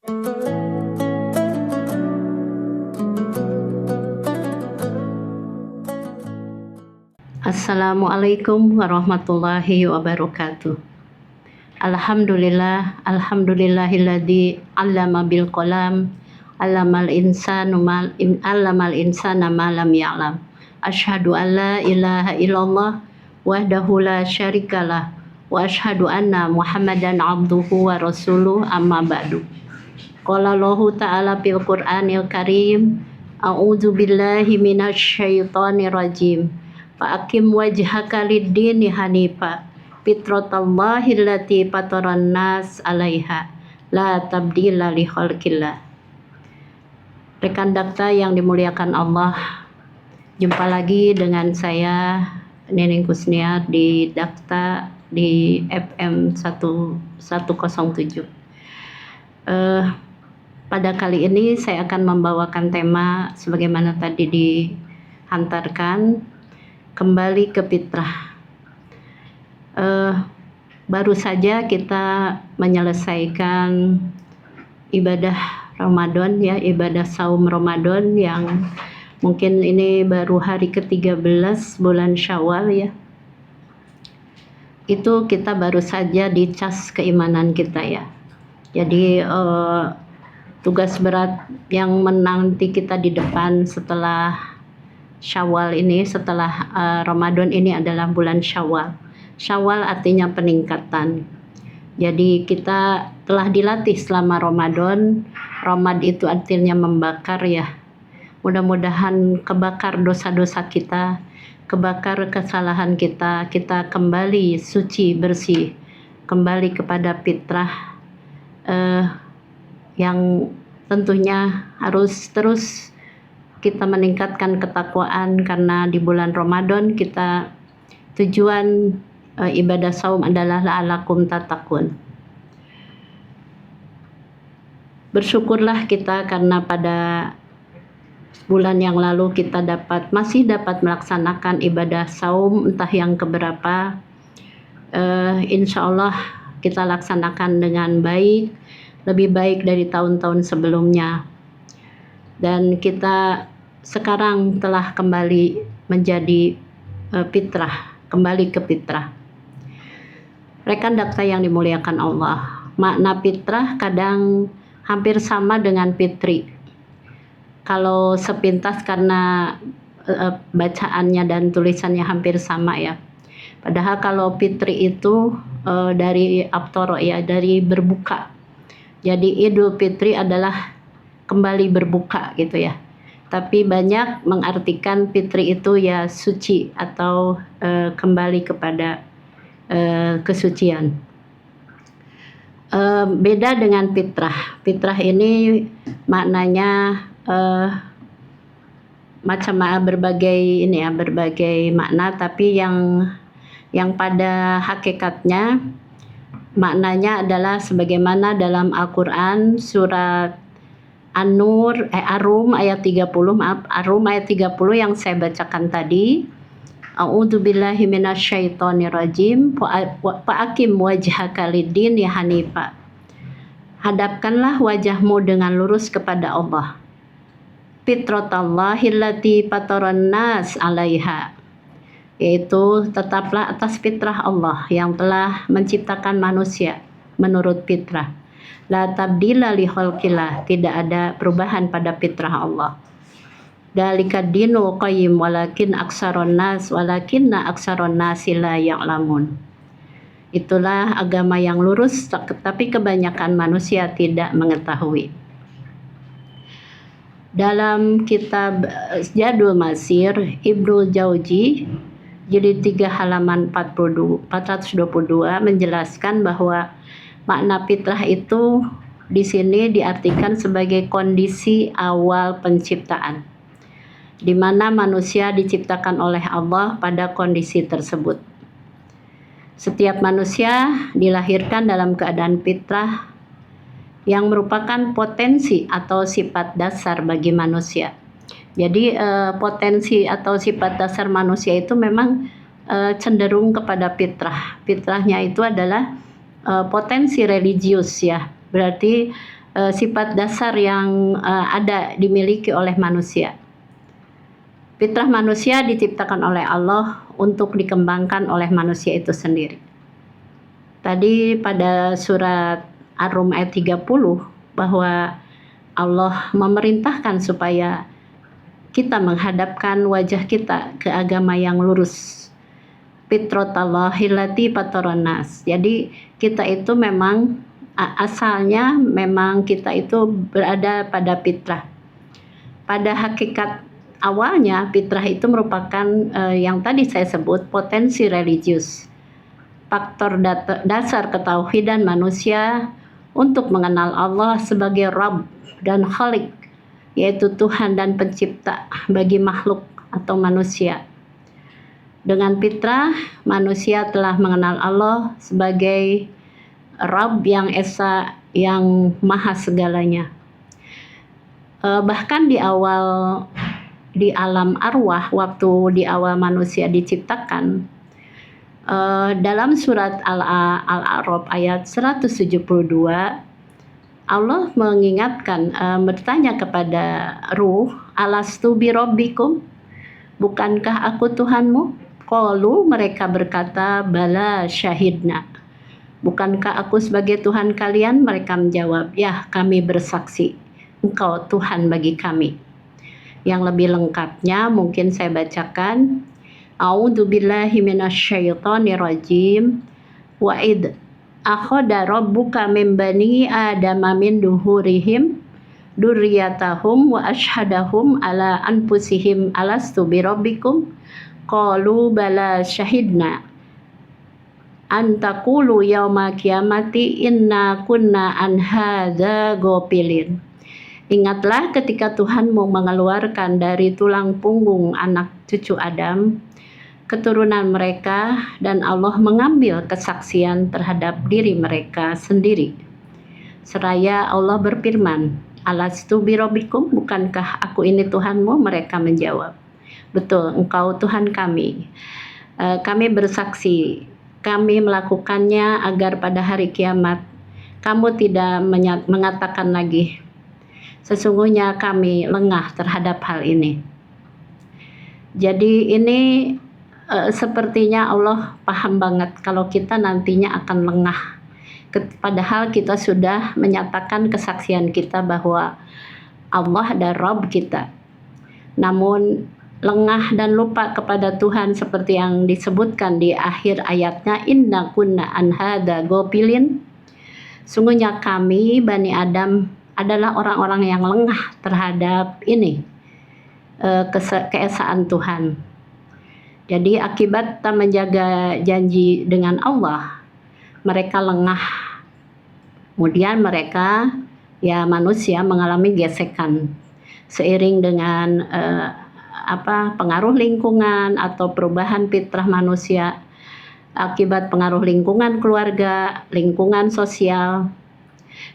Assalamualaikum warahmatullahi wabarakatuh. Alhamdulillahilladzi 'allama bil qalam, 'allamal insana ma lam ya'lam. Asyhadu an la ilaha illallah wahdahu la syarikalah wa asyhadu anna Muhammadan 'abduhu wa rasuluh, amma ba'du. Qala Allahu ta'ala fil Qur'anil Karim, a'udzu billahi minasy syaithanir rajim. Fa'akim wajhaka lid-dini hanifa fitratallahi allati fataran nas 'alaiha la tabdila li khalqillah. Rekan dakta yang dimuliakan Allah, jumpa lagi dengan saya Neneng Kusniar di dakta di FM 1107. Pada kali ini saya akan membawakan tema sebagaimana tadi dihantarkan, kembali ke fitrah. Baru saja kita menyelesaikan ibadah Ramadan ya, ibadah saum Ramadan yang mungkin ini baru hari ke-13 bulan Syawal ya. Itu kita baru saja dicas keimanan kita ya. Jadi tugas berat yang menanti kita di depan setelah Syawal ini, setelah Ramadan ini adalah bulan Syawal. Syawal artinya peningkatan. Jadi kita telah dilatih selama Ramadan. Ramad itu artinya membakar ya. Mudah-mudahan kebakar dosa-dosa kita, kebakar kesalahan kita, kita kembali suci, bersih, kembali kepada fitrah yang tentunya harus terus kita meningkatkan ketakwaan, karena di bulan Ramadan kita tujuan ibadah saum adalah la'alakum tattaqun. Bersyukurlah kita karena pada bulan yang lalu kita masih dapat melaksanakan ibadah saum entah yang keberapa. Insya Allah kita laksanakan dengan baik, lebih baik dari tahun-tahun sebelumnya. Dan kita sekarang telah kembali menjadi fitrah, kembali ke fitrah. Rekan dakta yang dimuliakan Allah, makna fitrah kadang hampir sama dengan fitri. Kalau sepintas karena bacaannya dan tulisannya hampir sama ya. Padahal kalau fitri itu dari aftara ya, dari berbuka. Jadi Idul Fitri adalah kembali berbuka gitu ya. Tapi banyak mengartikan fitri itu ya suci atau kembali kepada kesucian. Beda dengan fitrah. Fitrah ini maknanya berbagai makna, tapi yang pada hakikatnya maknanya adalah sebagaimana dalam Al-Qur'an surat Ar-Rum ayat 30 yang saya bacakan tadi. A'udzubillahi minasyaitonirrajim. Fa'akim wajhaka lid-dini hanifa. Hadapkanlah wajahmu dengan lurus kepada Allah. Fitratallahi allati fataran nas 'alaiha. Yaitu tetaplah atas fitrah Allah yang telah menciptakan manusia menurut fitrah. La tabdila li khalqillah, tidak ada perubahan pada fitrah Allah. Dalikad dinul qayyim walakinna aksaron nasi la ya'lamun. Itulah agama yang lurus, tapi kebanyakan manusia tidak mengetahui. Dalam kitab Jadul Masir, Ibnul Jauzi jilid 3 halaman 422 menjelaskan bahwa makna fitrah itu di sini diartikan sebagai kondisi awal penciptaan, di mana manusia diciptakan oleh Allah pada kondisi tersebut. Setiap manusia dilahirkan dalam keadaan fitrah yang merupakan potensi atau sifat dasar bagi manusia. Jadi potensi atau sifat dasar manusia itu memang cenderung kepada fitrah. Fitrahnya itu adalah potensi religius ya. Berarti sifat dasar yang ada dimiliki oleh manusia. Fitrah manusia diciptakan oleh Allah untuk dikembangkan oleh manusia itu sendiri. Tadi pada surat Ar-Rum ayat 30 bahwa Allah memerintahkan supaya kita menghadapkan wajah kita ke agama yang lurus. Fitratallahi allati fataran nas. Jadi kita itu memang asalnya memang kita itu berada pada fitrah. Pada hakikat awalnya fitrah itu merupakan yang tadi saya sebut potensi religius. Faktor dasar ketauhidan manusia untuk mengenal Allah sebagai Rabb dan Khalik, yaitu Tuhan dan pencipta bagi makhluk atau manusia. Dengan fitrah, manusia telah mengenal Allah sebagai Rabb yang esa, yang maha segalanya. Bahkan di alam arwah, waktu di awal manusia diciptakan, dalam surat Al-A'raf ayat 172, Allah mengingatkan, bertanya kepada ruh, alastu bi rabbikum, bukankah aku Tuhanmu? Qalu, mereka berkata, bala syahidna, bukankah aku sebagai Tuhan kalian? Mereka menjawab, ya, kami bersaksi Engkau Tuhan bagi kami. Yang lebih lengkapnya mungkin saya bacakan. A'udzubillahi minasyaitonir rajim. Wa id akhadha rabbuka min bani adama min duhurihim dzurriyyatahum wa ashhadahum ala anfusihim alastu birabbikum qalu bala syahidna an taqulu yauma qiyamati inna kunna an hadza ghafilin. Ingatlah ketika Tuhanmu mengeluarkan dari tulang punggung anak cucu Adam keturunan mereka, dan Allah mengambil kesaksian terhadap diri mereka sendiri. Seraya Allah berfirman, alastu birabbikum, bukankah aku ini Tuhanmu? Mereka menjawab, betul, Engkau Tuhan kami. Kami bersaksi, kami melakukannya agar pada hari kiamat kamu tidak mengatakan lagi, sesungguhnya kami lengah terhadap hal ini. Jadi ini sepertinya Allah paham banget kalau kita nantinya akan lengah. Padahal kita sudah menyatakan kesaksian kita bahwa Allah adalah Rabb kita. Namun lengah dan lupa kepada Tuhan seperti yang disebutkan di akhir ayatnya, inna kunna an hadza ghafilin. Sungguhnya kami Bani Adam adalah orang-orang yang lengah terhadap ini, keesaan Tuhan. Jadi akibat tak menjaga janji dengan Allah, mereka lengah. Kemudian mereka, ya manusia, mengalami gesekan seiring dengan pengaruh lingkungan atau perubahan fitrah manusia akibat pengaruh lingkungan keluarga, lingkungan sosial,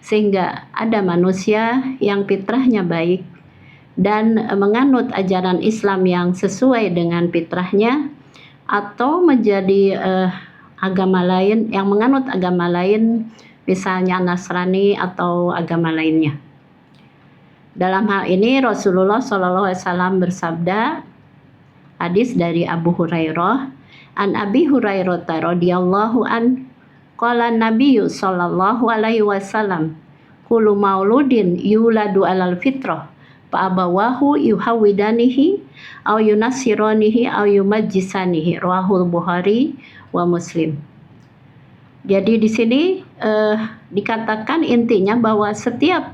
sehingga ada manusia yang fitrahnya baik dan menganut ajaran Islam yang sesuai dengan fitrahnya, atau menjadi agama lain, yang menganut agama lain, misalnya Nasrani atau agama lainnya. Dalam hal ini Rasulullah SAW bersabda, hadis dari Abu Hurairah, an Abi Hurairah radhiyallahu an, qala Nabiyyu sallallahu alaihi wasallam, kullu mauludin yuladu alal fitrah fa'abawahu yuhawidanihi au yunassiranihi au yumajjisanihi, rawahul Bukhari wa Muslim. Jadi di sini dikatakan intinya bahwa setiap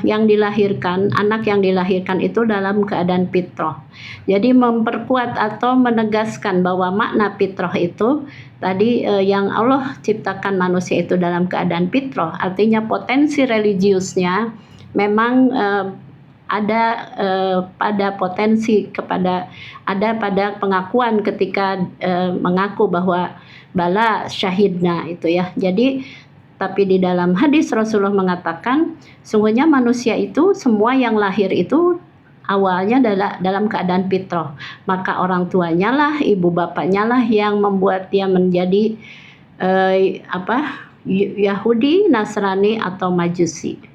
yang dilahirkan, anak yang dilahirkan itu dalam keadaan fitrah. Jadi memperkuat atau menegaskan bahwa makna fitrah itu tadi, yang Allah ciptakan manusia itu dalam keadaan fitrah, artinya potensi religiusnya memang ada pada potensi kepada, ada pada pengakuan ketika mengaku bahwa bala syahidna itu ya. Jadi tapi di dalam hadis Rasulullah mengatakan, sungguhnya manusia itu semua yang lahir itu awalnya dalam keadaan fitrah. Maka orang tuanya lah, ibu bapaknya lah yang membuat dia menjadi Yahudi, Nasrani atau Majusi.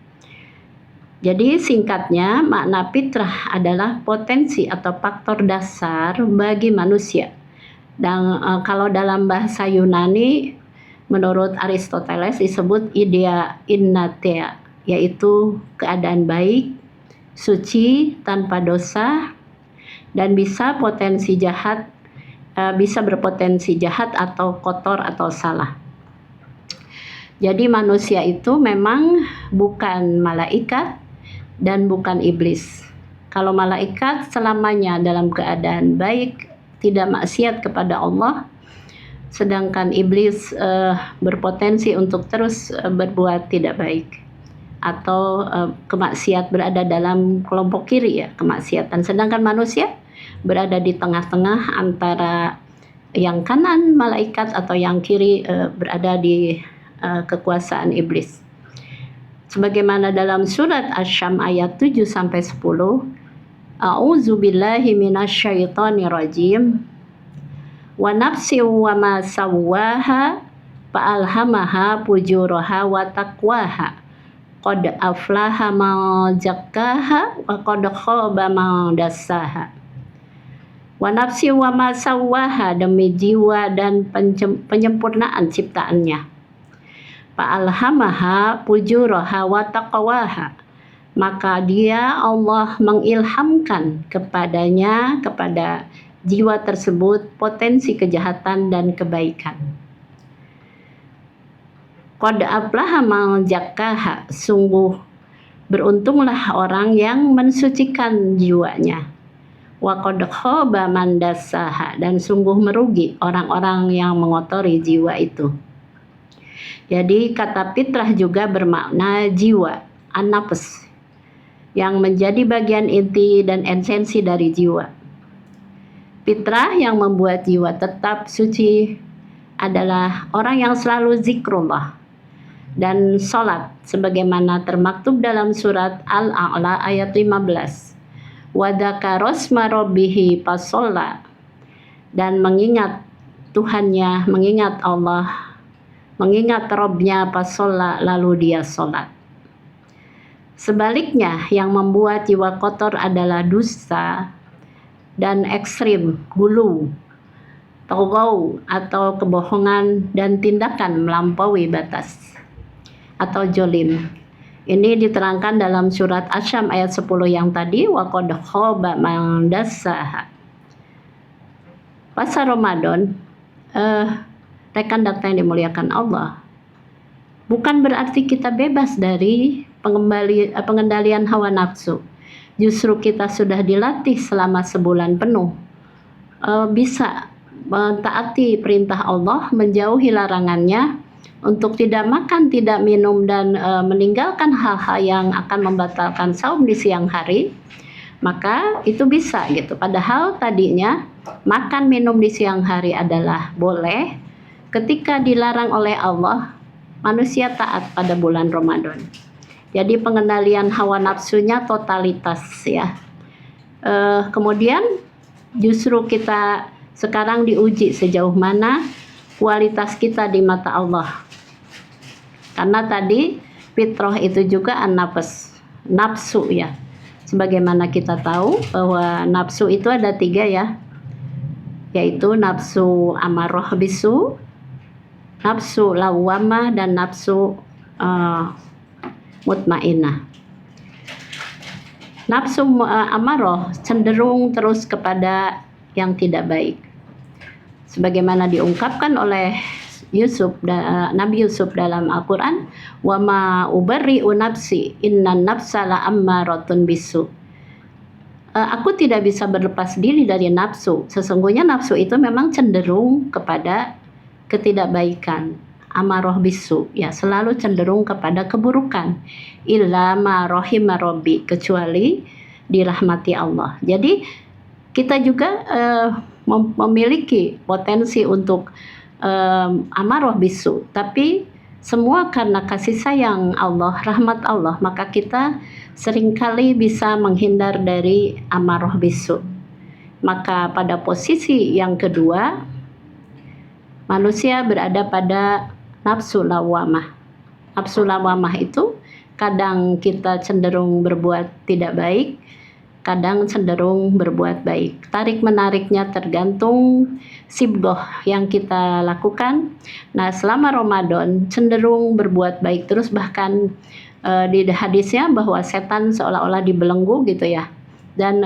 Jadi singkatnya, makna fitrah adalah potensi atau faktor dasar bagi manusia. Dan kalau dalam bahasa Yunani, menurut Aristoteles disebut idea innatea, yaitu keadaan baik, suci, tanpa dosa, dan bisa berpotensi jahat atau kotor atau salah. Jadi manusia itu memang bukan malaikat dan bukan iblis. Kalau malaikat selamanya dalam keadaan baik, tidak maksiat kepada Allah, sedangkan iblis berpotensi untuk terus berbuat tidak baik atau kemaksiat, berada dalam kelompok kiri ya, kemaksiatan. Sedangkan manusia berada di tengah-tengah antara yang kanan malaikat atau yang kiri berada di kekuasaan iblis. Sebagaimana dalam surat Asy-Syams ayat 7 sampai 10, A'udzubillahi minasyaitonirrajim. Wa nafsi wa ma sawwaha fa'alhamaha fujuraha wa taqwaha. Qad aflaha man zakkaha wa qad khaba man dassaha. Wa nafsi wa ma sawwaha, demi jiwa dan penyempurnaan ciptaannya. Fa'alhamaha fujuraha wa taqwaha, maka dia Allah mengilhamkan kepadanya, kepada jiwa tersebut, potensi kejahatan dan kebaikan. Qad aflaha man zakkaha, sungguh beruntunglah orang yang mensucikan jiwanya. Wa qad khaba man dassaha, dan sungguh merugi orang-orang yang mengotori jiwa itu. Jadi kata fitrah juga bermakna jiwa, an-nafs, yang menjadi bagian inti dan esensi dari jiwa. Fitrah yang membuat jiwa tetap suci adalah orang yang selalu zikrullah dan sholat, sebagaimana termaktub dalam surat Al-A'la ayat 15. Wa dzakara rabbihi fasholla, dan mengingat Tuhannya, mengingat Allah, mengingat Robnya fasholla, lalu dia sholat. Sebaliknya, yang membuat jiwa kotor adalah dusta dan ekstrim, gulu, toghaw atau kebohongan, dan tindakan melampaui batas atau jolim. Ini diterangkan dalam surat Asy-Syams ayat 10 yang tadi, wa qad khaba man dassaha. Puasa Ramadan, rekan data yang dimuliakan Allah, bukan berarti kita bebas dari pengendalian hawa nafsu. Justru kita sudah dilatih selama sebulan penuh bisa mentaati perintah Allah, menjauhi larangannya, untuk tidak makan, tidak minum, dan meninggalkan hal-hal yang akan membatalkan saum di siang hari. Maka itu bisa gitu. Padahal tadinya makan minum di siang hari adalah boleh. Ketika dilarang oleh Allah, manusia taat pada bulan Ramadan. Jadi pengendalian hawa nafsunya totalitas ya. Kemudian justru kita sekarang diuji sejauh mana kualitas kita di mata Allah. Karena tadi fitrah itu juga an-nafs, nafsu ya. Sebagaimana kita tahu bahwa nafsu itu ada 3 ya, yaitu nafsu amarah bisu, nafsu lawwamah, dan nafsu mutmainnah. Nafsu amarah cenderung terus kepada yang tidak baik. Sebagaimana diungkapkan oleh Nabi Yusuf dalam Al-Quran, wa ma ubarri'u nafsi innan nafsa la'ammaratun bisu. Aku tidak bisa berlepas diri dari nafsu. Sesungguhnya nafsu itu memang cenderung kepada ketidakbaikan, amarah bisu ya, selalu cenderung kepada keburukan. Illa ma rahima rabbi, kecuali dirahmati Allah. Jadi kita juga memiliki potensi untuk amarah bisu, tapi semua karena kasih sayang Allah, rahmat Allah, maka kita seringkali bisa menghindar dari amarah bisu. Maka pada posisi yang kedua, manusia berada pada nafsu lawamah. Nafsu lawamah itu kadang kita cenderung berbuat tidak baik, kadang cenderung berbuat baik. Tarik menariknya tergantung sibgoh yang kita lakukan. Nah, selama Ramadan cenderung berbuat baik terus, bahkan di hadisnya bahwa setan seolah-olah dibelenggu gitu ya. Dan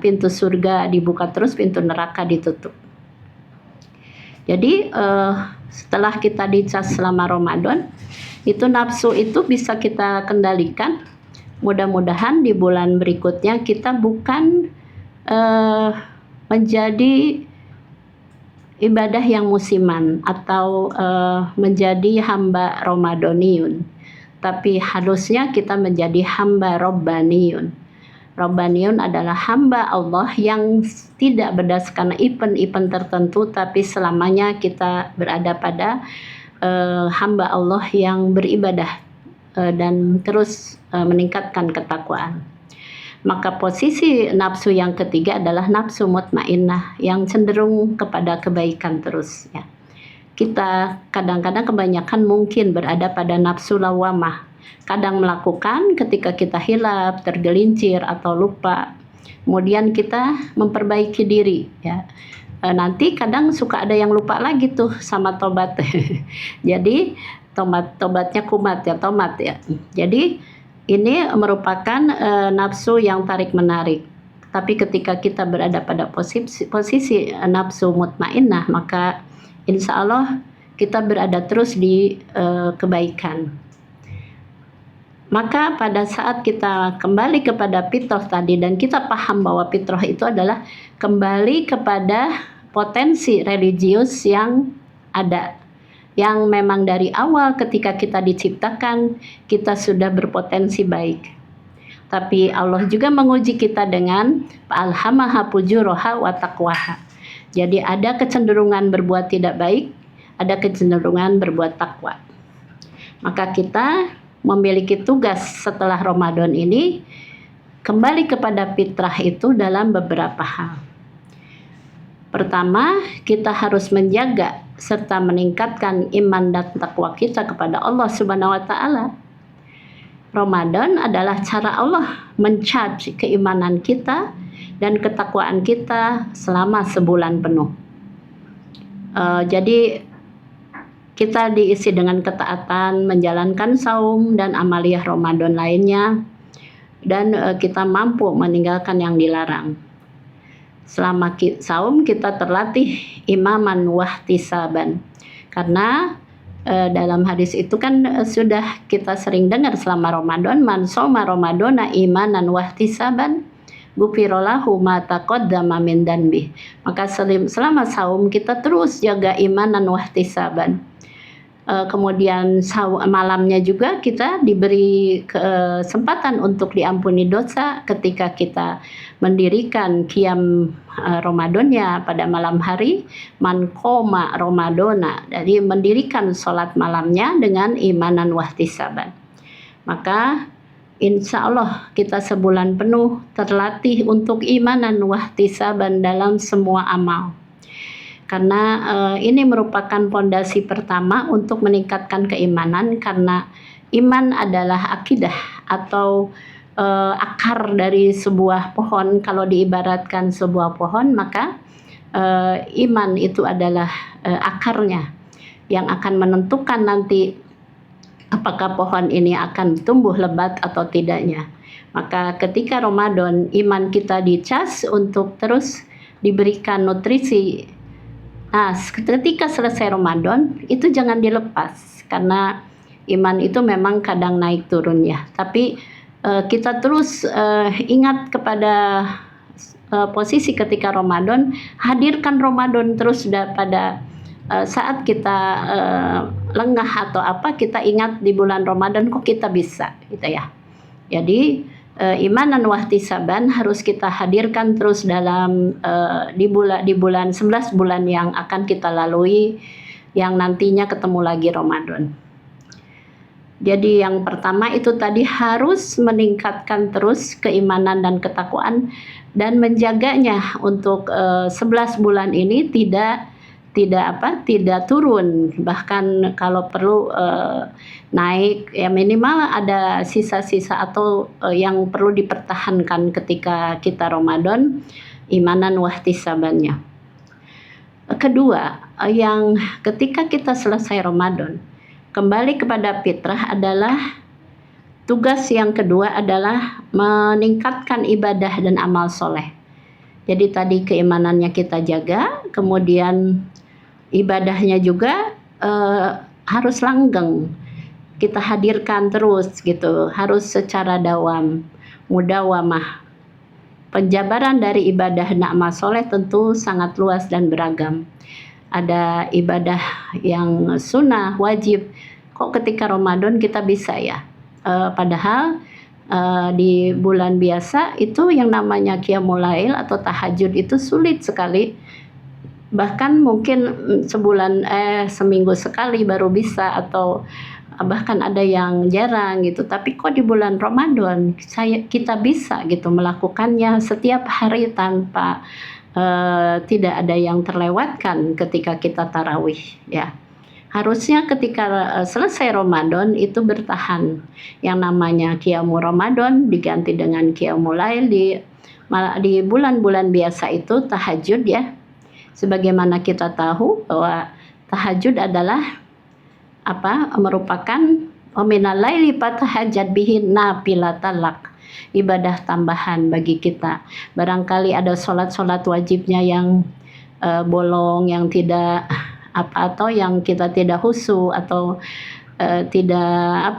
pintu surga dibuka terus, pintu neraka ditutup. Jadi setelah kita dicas selama Ramadan, itu nafsu itu bisa kita kendalikan. Mudah-mudahan di bulan berikutnya kita bukan menjadi ibadah yang musiman atau menjadi hamba Ramadaniun, tapi harusnya kita menjadi hamba Rabbaniyun. Rabbaniyun adalah hamba Allah yang tidak berdasarkan event-event tertentu, tapi selamanya kita berada pada hamba Allah yang beribadah dan terus meningkatkan ketakwaan. Maka posisi nafsu yang ketiga adalah nafsu mutmainnah yang cenderung kepada kebaikan terus ya. Kita kadang-kadang kebanyakan mungkin berada pada nafsu lawamah. Kadang melakukan ketika kita hilaf, tergelincir atau lupa. Kemudian kita memperbaiki diri ya. Nanti kadang suka ada yang lupa lagi tuh sama tobat. Jadi tobatnya kumat ya, tomat ya. Jadi ini merupakan nafsu yang tarik menarik. Tapi ketika kita berada pada posisi nafsu mutmainnah, maka insya Allah kita berada terus di kebaikan. Maka pada saat kita kembali kepada fitrah tadi, dan kita paham bahwa fitrah itu adalah kembali kepada potensi religius yang ada, yang memang dari awal ketika kita diciptakan kita sudah berpotensi baik. Tapi Allah juga menguji kita dengan alhamaha fujuraha wa taqwaha. Jadi ada kecenderungan berbuat tidak baik, ada kecenderungan berbuat takwa. Maka kita memiliki tugas setelah Ramadan ini kembali kepada fitrah itu dalam beberapa hal. Pertama, kita harus menjaga serta meningkatkan iman dan takwa kita kepada Allah Subhanahu wa taala. Ramadan adalah cara Allah mencharge keimanan kita dan ketakwaan kita selama sebulan penuh. Jadi kita diisi dengan ketaatan, menjalankan saum dan amaliyah Ramadan lainnya, dan kita mampu meninggalkan yang dilarang. Selama saum kita terlatih imaman wahtisaban, karena dalam hadis itu kan sudah kita sering dengar selama Ramadan, man shoma ramadana imanan wahtisaban ghufirallahu ma taqaddama min danbi. Maka selama saum kita terus jaga imanan wahtisaban. Kemudian malamnya juga kita diberi kesempatan untuk diampuni dosa ketika kita mendirikan qiyam Ramadannya pada malam hari, man qoma ramadana, jadi mendirikan sholat malamnya dengan imanan wahtisaban. Maka insya Allah kita sebulan penuh terlatih untuk imanan wahtisaban dalam semua amal. Karena ini merupakan pondasi pertama untuk meningkatkan keimanan, karena iman adalah akidah atau akar dari sebuah pohon. Kalau diibaratkan sebuah pohon, maka iman itu adalah akarnya yang akan menentukan nanti apakah pohon ini akan tumbuh lebat atau tidaknya. Maka ketika Ramadan iman kita dicas untuk terus diberikan nutrisi. Nah, ketika selesai Ramadan itu jangan dilepas, karena iman itu memang kadang naik turun ya. Tapi kita terus ingat kepada posisi ketika Ramadan, hadirkan Ramadan terus pada saat kita lengah atau apa, kita ingat di bulan Ramadan kok kita bisa gitu ya. Jadi imanan wahtisaban harus kita hadirkan terus dalam di bulan 11 bulan yang akan kita lalui, yang nantinya ketemu lagi Ramadan. Jadi yang pertama itu tadi harus meningkatkan terus keimanan dan ketakwaan, dan menjaganya untuk 11 bulan ini tidak tidak turun, bahkan kalau perlu naik, ya minimal ada sisa-sisa atau yang perlu dipertahankan ketika kita Ramadan, imanan wahtisabannya. Kedua, yang ketika kita selesai Ramadan kembali kepada fitrah adalah tugas yang kedua adalah meningkatkan ibadah dan amal soleh. Jadi tadi keimanannya kita jaga, kemudian ibadahnya juga harus langgeng, kita hadirkan terus gitu, harus secara dawam, mudawamah. Penjabaran dari ibadah dan amal soleh tentu sangat luas dan beragam. Ada ibadah yang sunnah, wajib. Kok ketika Ramadan kita bisa ya? Padahal di bulan biasa itu yang namanya qiyamul lail atau tahajud itu sulit sekali. Bahkan mungkin seminggu sekali baru bisa, atau bahkan ada yang jarang gitu. Tapi kok di bulan Ramadan kita bisa gitu melakukannya setiap hari tanpa tidak ada yang terlewatkan ketika kita tarawih ya. Harusnya ketika selesai Ramadan itu bertahan. Yang namanya qiyamul Ramadan diganti dengan qiyamul lail. Di bulan-bulan biasa itu tahajud ya. Sebagaimana kita tahu bahwa tahajud adalah merupakan minal laili fatahajjat bihi nafilatan lak, ibadah tambahan bagi kita. Barangkali ada sholat wajibnya yang bolong, yang tidak atau yang kita tidak khusyuk atau tidak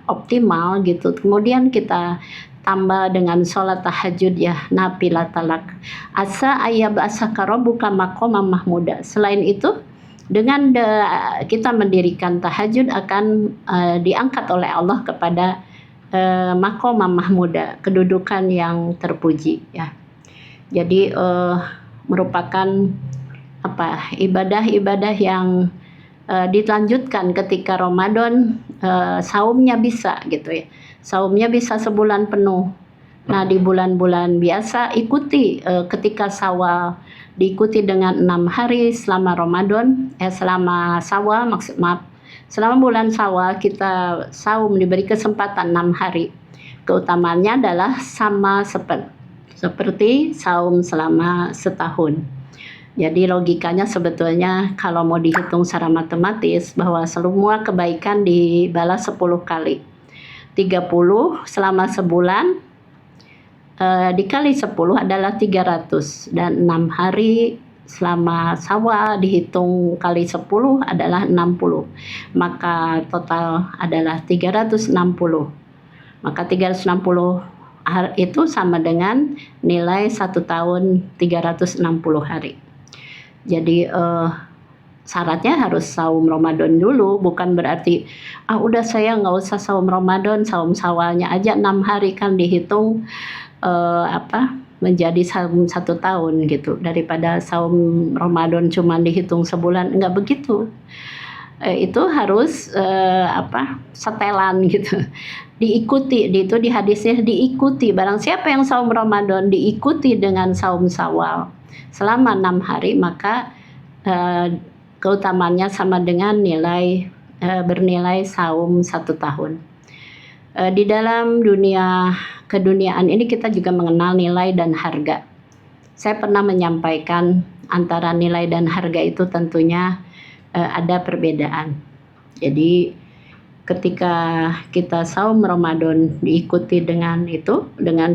optimal gitu. Kemudian kita tambah dengan sholat tahajud ya, nafilatalak. Asa ayyab asaka rabbuka maqama mahmuda. Selain itu, dengan kita mendirikan tahajud akan diangkat oleh Allah kepada maqama mahmuda, kedudukan yang terpuji ya. Jadi merupakan ibadah-ibadah yang dilanjutkan ketika Ramadan. Saumnya bisa gitu ya. Saumnya bisa sebulan penuh. Nah, di bulan-bulan biasa ikuti ketika Syawal diikuti dengan 6 hari selama Ramadan, selama Syawal selama bulan Syawal kita saum diberi kesempatan 6 hari. Keutamaannya adalah sama seperti saum selama setahun. Jadi logikanya sebetulnya kalau mau dihitung secara matematis bahwa semua kebaikan dibalas 10 kali. 30 selama sebulan dikali 10 adalah 300, dan 6 hari selama Syawal dihitung kali 10 adalah 60. Maka total adalah 360. Maka 360 itu sama dengan nilai 1 tahun 360 hari. Jadi syaratnya harus saum Ramadan dulu, bukan berarti udah saya nggak usah saum Ramadan, saum Syawalnya aja 6 hari kan dihitung menjadi saum 1 tahun gitu, daripada saum Ramadan cuma dihitung sebulan. Nggak begitu. Itu harus setelan gitu, diikuti. Itu di hadisnya diikuti, barang siapa yang saum Ramadan diikuti dengan saum Syawal selama 6 hari, maka keutamaannya sama dengan bernilai saum 1 tahun. Di dalam dunia keduniaan ini kita juga mengenal nilai dan harga. Saya pernah menyampaikan antara nilai dan harga itu tentunya ada perbedaan. Jadi ketika kita saum Ramadan diikuti dengan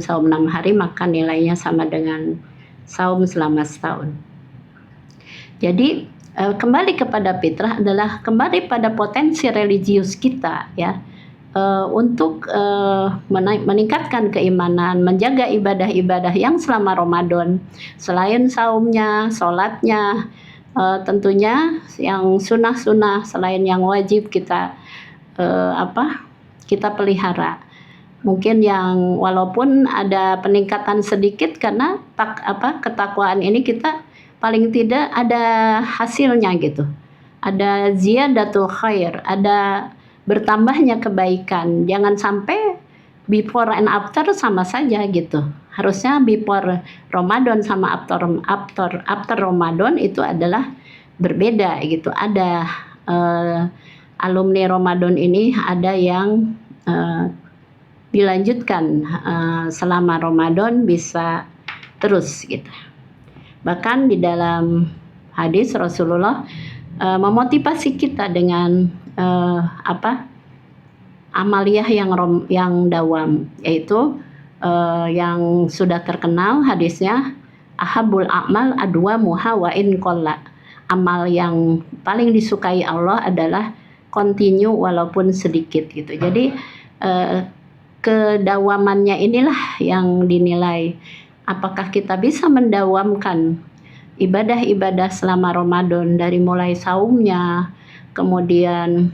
saum 6 hari, maka nilainya sama dengan saum selama setahun. Jadi kembali kepada fitrah adalah kembali pada potensi religius kita ya, untuk meningkatkan keimanan, menjaga ibadah-ibadah yang selama Ramadan, selain saumnya, sholatnya, tentunya yang sunnah-sunnah, selain yang wajib kita pelihara. Mungkin yang walaupun ada peningkatan sedikit karena ketakwaan ini kita paling tidak ada hasilnya gitu. Ada ziyadatul khair, ada bertambahnya kebaikan. Jangan sampai before and after sama saja gitu. harusnya before Ramadan sama after Ramadan itu adalah berbeda gitu. Ada alumni Ramadan ini ada yang dilanjutkan selama Ramadan bisa terus gitu. Bahkan di dalam hadis Rasulullah memotivasi kita dengan amaliyah yang dawam, yaitu yang sudah terkenal hadisnya ahabul a'mal adwamuha wa in qalla. Amal yang paling disukai Allah adalah continue walaupun sedikit gitu. Jadi kedawamannya inilah yang dinilai apakah kita bisa mendawamkan ibadah-ibadah selama Ramadan, dari mulai saumnya, kemudian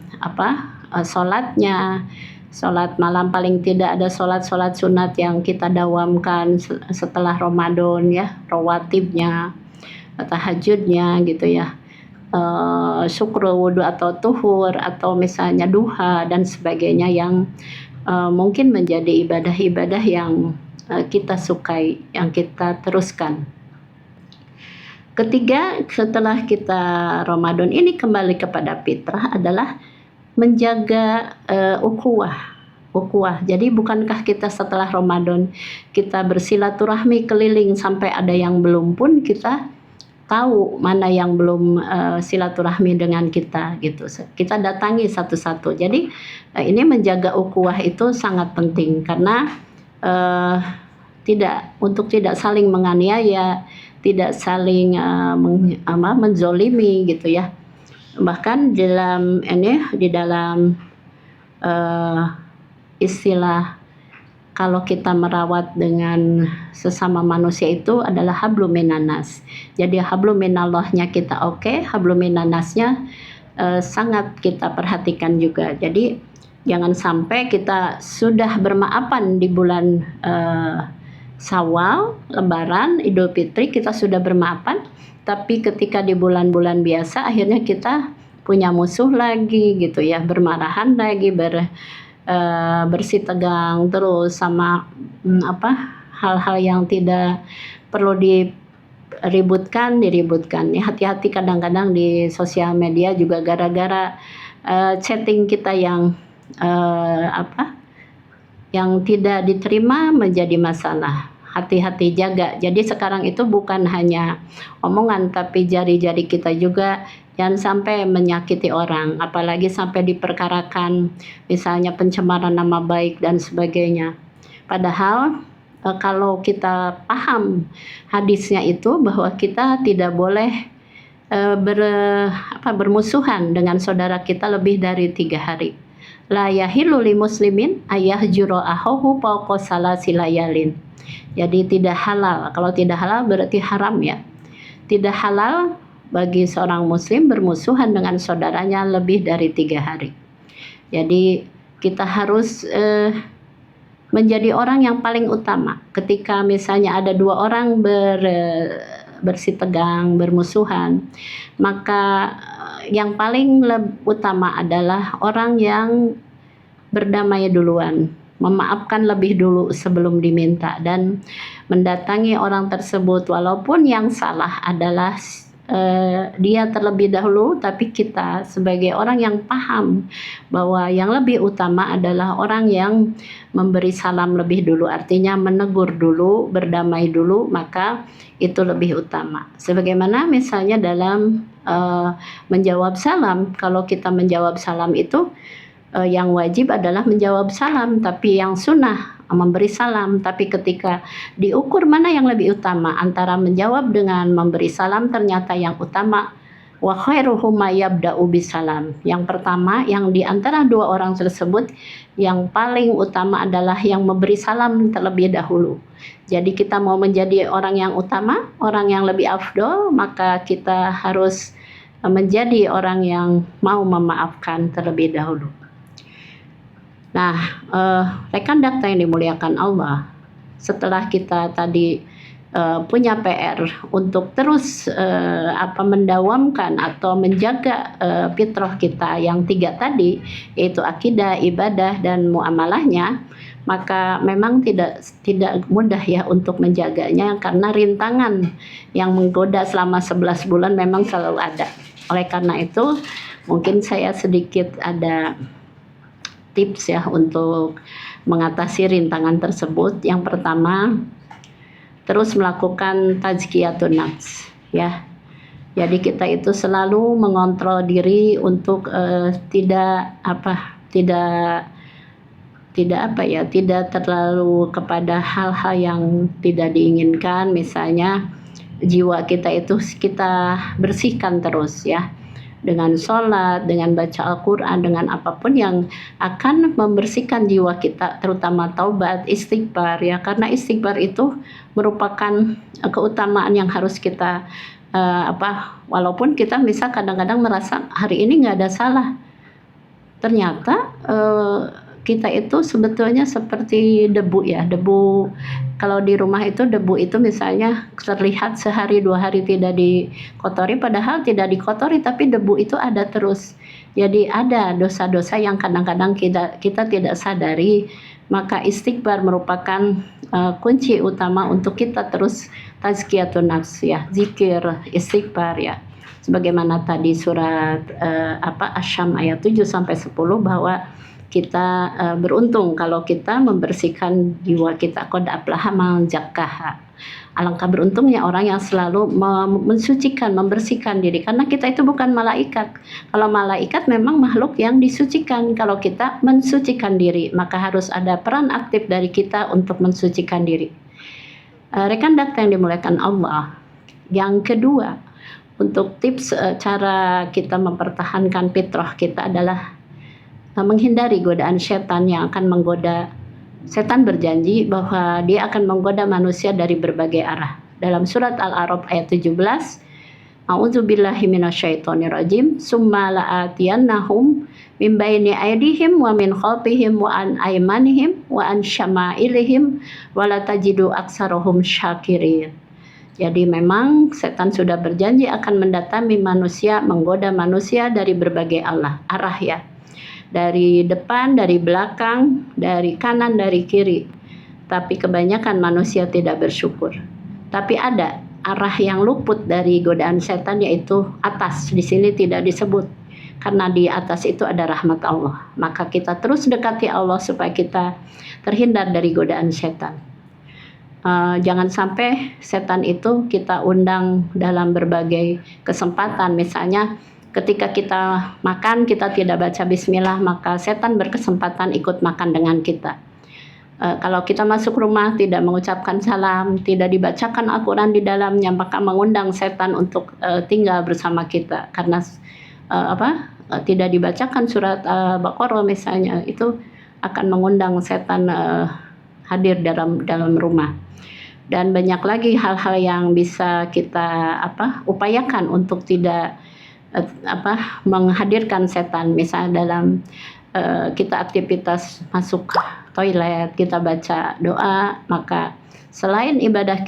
sholatnya, sholat malam, paling tidak ada sholat sunat yang kita dawamkan setelah Ramadan ya, rawatibnya, tahajudnya gitu ya, syukur wudhu atau tuhur, atau misalnya duha dan sebagainya yang mungkin menjadi ibadah-ibadah yang kita sukai, yang kita teruskan. Ketiga, setelah kita Ramadan ini kembali kepada fitrah adalah menjaga ukhuwah. Jadi bukankah kita setelah Ramadan kita bersilaturahmi keliling sampai ada yang belum pun kita tahu mana yang belum silaturahmi dengan kita gitu. Kita datangi satu-satu. Jadi ini menjaga ukhuwah itu sangat penting karena tidak saling menganiaya, tidak saling menzolimi gitu ya. Bahkan di dalam istilah kalau kita merawat dengan sesama manusia itu adalah hablum minanas. Jadi hablum minallahnya kita oke, hablum minannasnya sangat kita perhatikan juga. Jadi jangan sampai kita sudah bermaafan di bulan Syawal, Lebaran, Idul Fitri kita sudah bermaafan, tapi ketika di bulan-bulan biasa akhirnya kita punya musuh lagi gitu ya, bermarahan lagi, bersitegang terus sama hal-hal yang tidak perlu diributkan ya. Hati-hati kadang-kadang di sosial media juga gara-gara chatting kita yang yang tidak diterima menjadi masalah. Hati-hati, jaga. Jadi sekarang itu bukan hanya omongan, tapi jari-jari kita juga jangan sampai menyakiti orang, apalagi sampai diperkarakan, misalnya pencemaran nama baik dan sebagainya. Padahal kalau kita paham hadisnya itu bahwa kita tidak boleh bermusuhan dengan saudara kita lebih dari 3 hari. La yahillu li muslimin ayahjura akhahu fawqa salasi layalin. Jadi tidak halal. Kalau tidak halal berarti haram ya. Tidak halal bagi seorang muslim bermusuhan dengan saudaranya lebih dari 3 hari. Jadi kita harus menjadi orang yang paling utama. Ketika misalnya ada 2 orang bersitegang, bermusuhan, maka yang paling utama adalah orang yang berdamai duluan, memaafkan lebih dulu sebelum diminta, dan mendatangi orang tersebut walaupun yang salah adalah dia terlebih dahulu, tapi kita sebagai orang yang paham bahwa yang lebih utama adalah orang yang memberi salam lebih dulu, artinya menegur dulu, berdamai dulu, maka itu lebih utama. Sebagaimana misalnya dalam menjawab salam, kalau kita menjawab salam itu yang wajib adalah menjawab salam, tapi yang sunnah memberi salam. Tapi ketika diukur mana yang lebih utama antara menjawab dengan memberi salam, ternyata yang utama wa khairuhum yabda'u bisalam. Yang pertama, yang di antara 2 orang tersebut yang paling utama adalah yang memberi salam terlebih dahulu. Jadi kita mau menjadi orang yang utama, orang yang lebih afdol, maka kita harus menjadi orang yang mau memaafkan terlebih dahulu. Nah, rekan dakta yang dimuliakan Allah, setelah kita tadi punya PR untuk terus mendawamkan atau menjaga fitrah kita yang 3 tadi, yaitu akidah, ibadah, dan muamalahnya, maka memang tidak mudah ya untuk menjaganya, karena rintangan yang menggoda selama 11 bulan memang selalu ada. Oleh karena itu, mungkin saya sedikit ada tips ya untuk mengatasi rintangan tersebut. Yang pertama, terus melakukan tazkiyatun nafs ya. Jadi kita itu selalu mengontrol diri untuk tidak terlalu kepada hal-hal yang tidak diinginkan. Misalnya jiwa kita itu kita bersihkan terus ya, dengan sholat, dengan baca Al-Quran, dengan apapun yang akan membersihkan jiwa kita, terutama taubat, istighfar ya, karena istighfar itu merupakan keutamaan yang harus kita walaupun kita bisa kadang-kadang merasa hari ini nggak ada salah, ternyata kita itu sebetulnya seperti debu ya. Debu kalau di rumah itu, debu itu misalnya terlihat sehari 2 hari tidak dikotori, padahal tidak dikotori, tapi debu itu ada terus. Jadi ada dosa-dosa yang kadang-kadang kita tidak sadari. Maka istighfar merupakan kunci utama untuk kita terus tazkiyatun nafs ya, zikir, istighfar ya. Sebagaimana tadi surat Asy-Syams ayat 7-10 bahwa kita beruntung kalau kita membersihkan jiwa kita. Qad aflaha man zakkaha. Alangkah beruntungnya orang yang selalu mensucikan, membersihkan diri, karena kita itu bukan malaikat. Kalau malaikat memang makhluk yang disucikan, kalau kita mensucikan diri, maka harus ada peran aktif dari kita untuk mensucikan diri. Rekan dakta yang dimuliakan Allah, yang kedua, untuk tips cara kita mempertahankan fitrah kita adalah menghindari godaan setan yang akan menggoda. Setan berjanji bahwa dia akan menggoda manusia dari berbagai arah. Dalam surat Al-A'raf ayat 17, A'udzubillahi minasyaitonirrajim, summa la'atiyannahum min baini aydihim wa min khalfihim wa an aymanihim wa an syama'ilihim wa la tajidu aktsarahum syakirin. Jadi memang setan sudah berjanji akan mendatangi manusia, menggoda manusia dari berbagai arah ya. Dari depan, dari belakang, dari kanan, dari kiri. Tapi kebanyakan manusia tidak bersyukur. Tapi ada arah yang luput dari godaan setan, yaitu atas. Di sini tidak disebut, karena di atas itu ada rahmat Allah. Maka kita terus dekati Allah supaya kita terhindar dari godaan setan. Jangan sampai setan itu kita undang dalam berbagai kesempatan. Misalnya ketika kita makan, kita tidak baca bismillah, maka setan berkesempatan ikut makan dengan kita. Kalau kita masuk rumah tidak mengucapkan salam, tidak dibacakan Al-Quran di dalamnya, maka mengundang setan untuk tinggal bersama kita. Karena tidak dibacakan surat Al-Baqarah misalnya, itu akan mengundang setan hadir dalam rumah. Dan banyak lagi hal-hal yang bisa kita upayakan untuk tidak menghadirkan setan. Misalnya dalam kita aktivitas masuk toilet, kita baca doa, maka selain ibadah,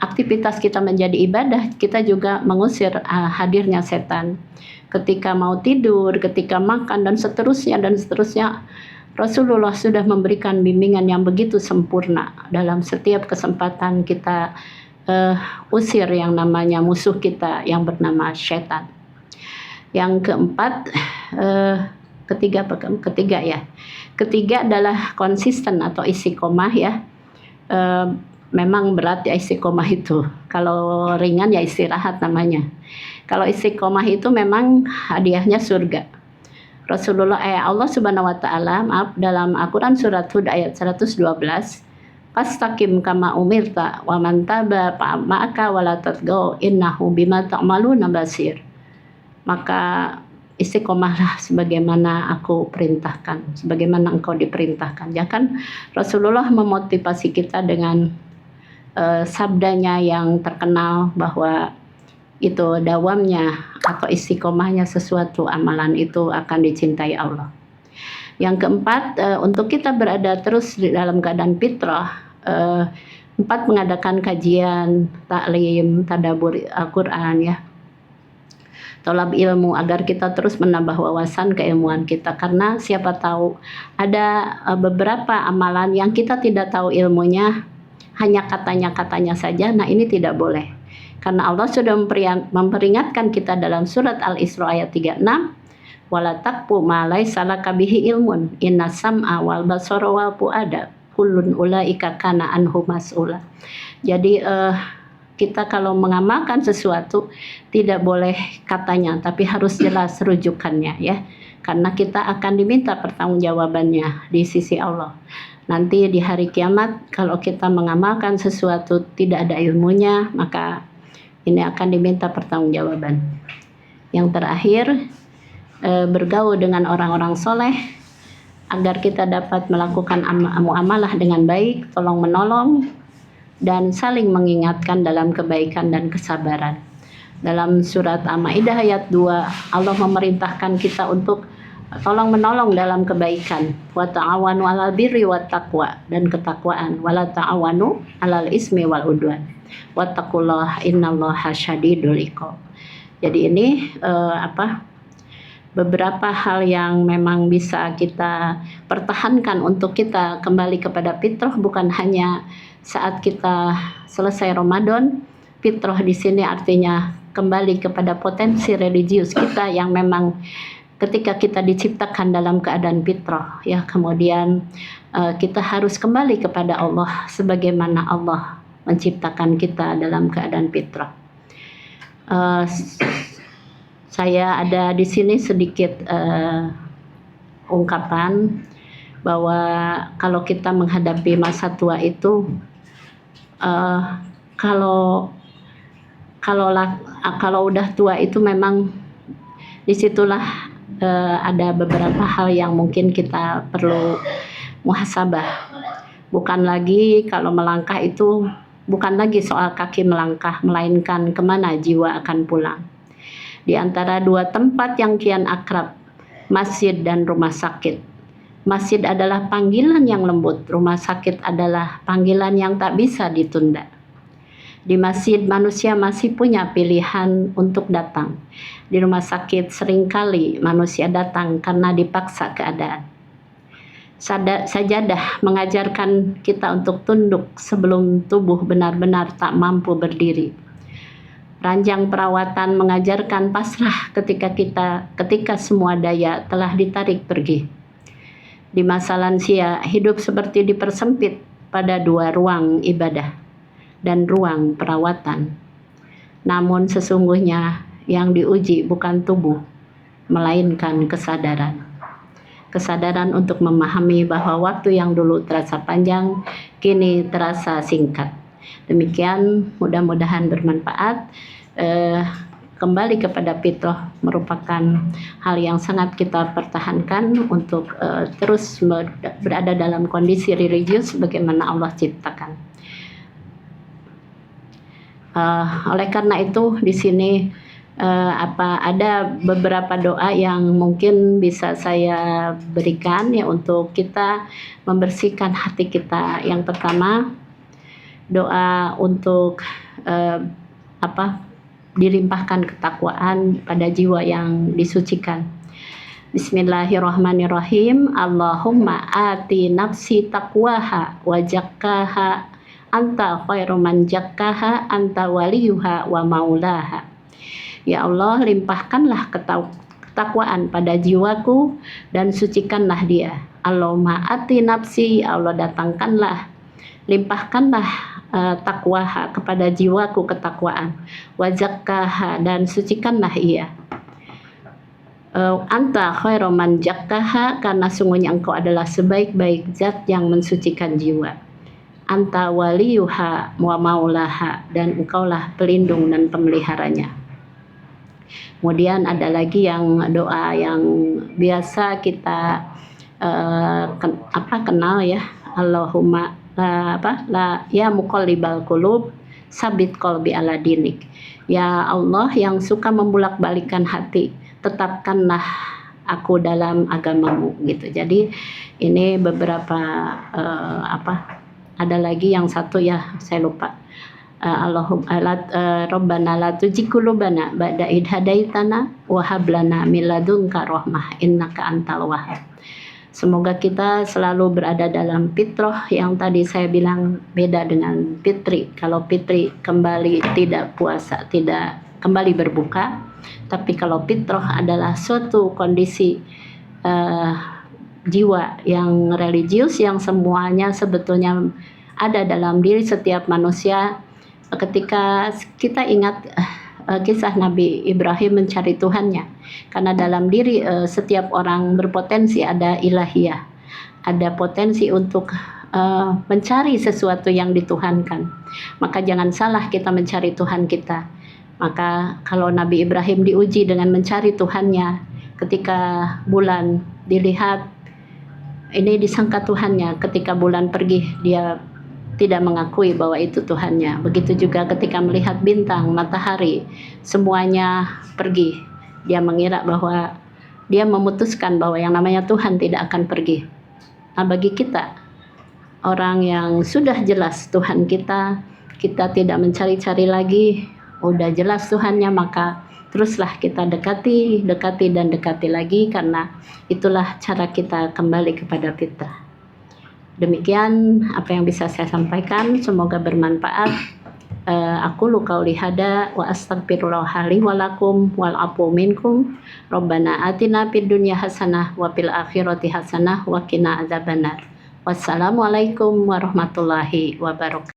aktivitas kita menjadi ibadah, kita juga mengusir hadirnya setan. Ketika mau tidur, ketika makan, dan seterusnya, Rasulullah sudah memberikan bimbingan yang begitu sempurna. Dalam setiap kesempatan kita usir yang namanya musuh kita yang bernama setan. Yang keempat, ketiga adalah konsisten atau istiqomah ya. Memang berat ya istiqomah itu. Kalau ringan ya istirahat namanya. Kalau istiqomah itu memang hadiahnya surga. Allah Subhanahu wa taala, dalam Al-Qur'an surat Hud ayat 112, fastaqim kama umirta wa man taba ma'aka wa la tatghaw innahu bima ta'maluna basir. Maka istiqomahlah sebagaimana aku perintahkan, sebagaimana engkau diperintahkan. Ya kan, Rasulullah memotivasi kita dengan sabdanya yang terkenal bahwa itu dawamnya atau istiqomahnya sesuatu amalan itu akan dicintai Allah. Yang keempat, untuk kita berada terus di dalam keadaan fitrah, eh, 4 mengadakan kajian, taklim, tadabbur Al-Quran ya, tolab ilmu, agar kita terus menambah wawasan keilmuan kita, karena siapa tahu ada beberapa amalan yang kita tidak tahu ilmunya, hanya katanya saja. Nah, ini tidak boleh, karena Allah sudah memperingatkan kita dalam surat Al-Isra ayat 36, wala taqfu ma laisa laka bihi ilmun innas sam'a wal basara wal fuada kullun ulaika kana anhu mas'ula. Jadi kita kalau mengamalkan sesuatu tidak boleh katanya, tapi harus jelas rujukannya ya, karena kita akan diminta pertanggungjawabannya di sisi Allah. Nanti di hari kiamat kalau kita mengamalkan sesuatu tidak ada ilmunya, maka ini akan diminta pertanggungjawaban. Yang terakhir, bergaul dengan orang-orang soleh agar kita dapat melakukan muamalah dengan baik, tolong menolong, dan saling mengingatkan dalam kebaikan dan kesabaran. Dalam surat Al-Maidah ayat 2, Allah memerintahkan kita untuk tolong menolong dalam kebaikan, wa ta'awanu 'alal birri wat taqwa, dan ketakwaan, wala ta'awanu 'alal ismi wal udwan wattaqullaha innallaha syadidul iqab. Jadi ini beberapa hal yang memang bisa kita pertahankan untuk kita kembali kepada fitrah, bukan hanya saat kita selesai Ramadan. Fitrah di sini artinya kembali kepada potensi religius kita yang memang ketika kita diciptakan dalam keadaan fitrah ya, kemudian kita harus kembali kepada Allah sebagaimana Allah menciptakan kita dalam keadaan fitrah. Saya ada di sini sedikit ungkapan bahwa kalau kita menghadapi masa tua itu, kalau udah tua itu memang disitulah ada beberapa hal yang mungkin kita perlu muhasabah. Bukan lagi kalau melangkah itu bukan lagi soal kaki melangkah, melainkan kemana jiwa akan pulang. Di antara dua tempat yang kian akrab, masjid dan rumah sakit. Masjid adalah panggilan yang lembut, rumah sakit adalah panggilan yang tak bisa ditunda. Di masjid manusia masih punya pilihan untuk datang. Di rumah sakit seringkali manusia datang karena dipaksa keadaan. Sajadah mengajarkan kita untuk tunduk sebelum tubuh benar-benar tak mampu berdiri. Ranjang perawatan mengajarkan pasrah ketika semua daya telah ditarik pergi. Di masa lansia, hidup seperti dipersempit pada dua ruang ibadah dan ruang perawatan. Namun sesungguhnya yang diuji bukan tubuh, melainkan kesadaran. Kesadaran untuk memahami bahwa waktu yang dulu terasa panjang, kini terasa singkat. Demikian, mudah-mudahan bermanfaat. Kembali kepada fitrah merupakan hal yang sangat kita pertahankan untuk terus berada dalam kondisi religius bagaimana Allah ciptakan. Oleh karena itu di sini ada beberapa doa yang mungkin bisa saya berikan ya untuk kita membersihkan hati kita. Yang pertama, doa untuk dilimpahkan ketakwaan pada jiwa yang disucikan. Bismillahirrahmanirrahim. Allahumma ati nafsi taqwaha wa zakkaha anta khairu man zakkaha anta waliyuha wa maulaha. Ya Allah, limpahkanlah ketakwaan pada jiwaku dan sucikanlah dia. Allahumma ati nafsi, Allah datangkanlah, limpahkanlah takwaha kepada jiwaku ketakwaan, wa zakkaha dan sucikanlah ia. Anta khairu man zakkaha, karena sungguhnya engkau adalah sebaik-baik zat yang mensucikan jiwa. Anta waliyuha wa maulaha, dan engkaulah pelindung dan pemeliharanya. Kemudian ada lagi yang doa yang biasa kita kenal ya, Allahumma ya muqallibal qulub sabit qalbi ala dinik. Ya Allah yang suka membulak-balikan hati, tetapkanlah aku dalam agamamu gitu. Jadi ini beberapa ada lagi yang satu ya, saya lupa. Rabbana la tuzigh qulubana ba'da idh hadaitana wa hab lana min ladunka rahmah innaka antal wahhab. Semoga kita selalu berada dalam fitrah yang tadi saya bilang beda dengan fitri. Kalau fitri kembali tidak puasa, tidak kembali berbuka, tapi kalau fitrah adalah suatu kondisi jiwa yang religius yang semuanya sebetulnya ada dalam diri setiap manusia. Ketika kita ingat kisah Nabi Ibrahim mencari Tuhannya, karena dalam diri setiap orang berpotensi ada ilahiyah, ada potensi untuk mencari sesuatu yang dituhankan. Maka jangan salah kita mencari Tuhan kita. Maka kalau Nabi Ibrahim diuji dengan mencari Tuhannya, ketika bulan dilihat, ini disangka Tuhannya, ketika bulan pergi dia tidak mengakui bahwa itu Tuhannya. Begitu juga ketika melihat bintang, matahari, semuanya pergi. Dia mengira bahwa dia memutuskan bahwa yang namanya Tuhan tidak akan pergi. Nah, bagi kita, orang yang sudah jelas Tuhan kita, kita tidak mencari-cari lagi, udah jelas Tuhannya, maka teruslah kita dekati lagi, karena itulah cara kita kembali kepada fitrah. Demikian apa yang bisa saya sampaikan, semoga bermanfaat. Aku qauli hada wa astaghfirullah li wa lakum wal afu minkum. Rabbana atina fid dunya hasanah wa fil akhirati hasanah wa qina adzabannar. Wassalamualaikum warahmatullahi wabarakatuh.